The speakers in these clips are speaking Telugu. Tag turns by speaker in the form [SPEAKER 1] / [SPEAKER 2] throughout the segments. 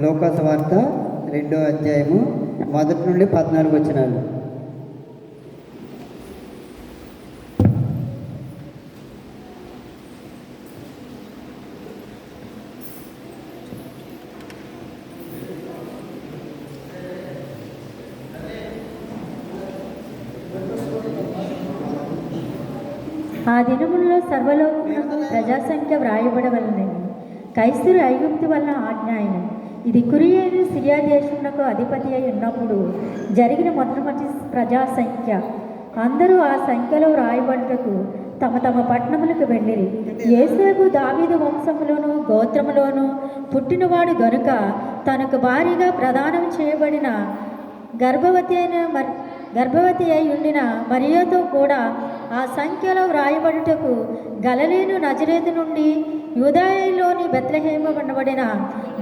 [SPEAKER 1] లోకాసు వార్త 2వ అధ్యాయము 1 నుండి 14 వచనాలు.
[SPEAKER 2] ఆ దినములలో సర్వలోకమునకు ప్రజాసంఖ్య వ్రాయబడవలనని కైసరు ఐగుప్తు వలన ఆజ్ఞాయను. ఇది కురియను సిరియా దేశమునకు అధిపతి అయి ఉన్నప్పుడు జరిగిన మొట్టమొదటి ప్రజాసంఖ్య. అందరూ ఆ సంఖ్యలో వ్రాయబడుటకు తమ తమ పట్టణములకు వెళ్ళిరి. యోసేపు దావీదు వంశములోను గోత్రములోను పుట్టినవాడు గనుక తనకు భారీగా ప్రదానం చేయబడిన గర్భవతి అయి ఉండిన మరియతో కూడా ఆ సంఖ్యలో వ్రాయబడుటకు గలిలయను నజరేతు నుండి యూదాయలోని బెత్లెహేము అనబడిన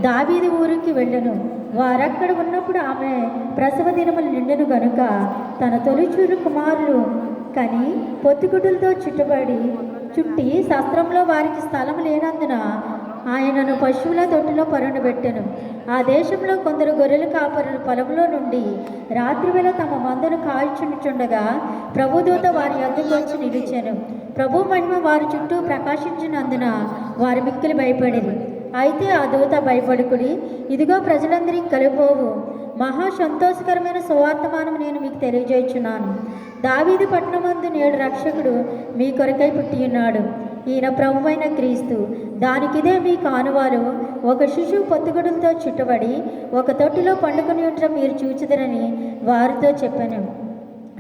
[SPEAKER 2] దావీదు ఊరికి వెళ్ళెను. వారక్కడ ఉన్నప్పుడు ఆమె ప్రసవ దినములు నిండెను గనుక తన తొలిచూరు కుమారులు కని పొత్తిగుడ్డులతో చుట్టి శస్త్రంలో వారికి స్థలం లేనందున ఆయనను పశువుల తొట్టులో పరుండబెట్టెను. ఆ దేశంలో కొందరు గొర్రెల కాపరులు పొలంలో నుండి రాత్రివేళ తమ మందను కాల్చుండగా ప్రభుదూత వారి యొద్దకు వచ్చి నిలిచెను. ప్రభు మహిమ వారి చుట్టూ ప్రకాశించినందున వారు మిక్కిలి భయపడిరి. అయితే ఆ దూత భయపడుకుడి, ఇదిగో ప్రజలందరికీ కలిపోవు మహా సంతోషకరమైన సువార్తమానం నేను మీకు తెలియజేయుచున్నాను. దావీదు పట్టణమందు నేడు రక్షకుడు మీ కొరకై పుట్టి ఉన్నాడు. ఈయన ప్రభువైన క్రీస్తు. దానికిదే మీ కానువాలు. ఒక శిశువు పొత్తుగుడులతో చుట్టబడి ఒక తొట్టిలో పండుకొని ఉండటం మీరు చూచుదరని వారితో చెప్పాను.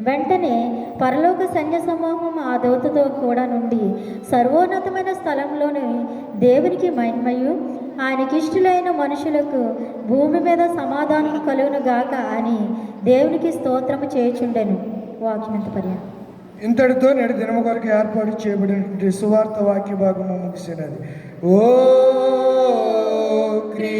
[SPEAKER 2] వెంటనే పరలోక సైన్య సమూహం ఆ దూతతో కూడా నుండి సర్వోన్నతమైన స్థలంలోని దేవునికి మహిమయు ఆయనకిష్టులైన మనుషులకు భూమి మీద సమాధానం కలుగును గాక అని దేవునికి స్తోత్రము చేయుచుండెను. వాక్యమంత పర్యాయం.
[SPEAKER 3] ఇంతటితో నేడు దినము కొరకు ఏర్పాటు చేయబడినటువంటి సువార్త వాక్య భాగము ముగిసినది. ఓ క్రీ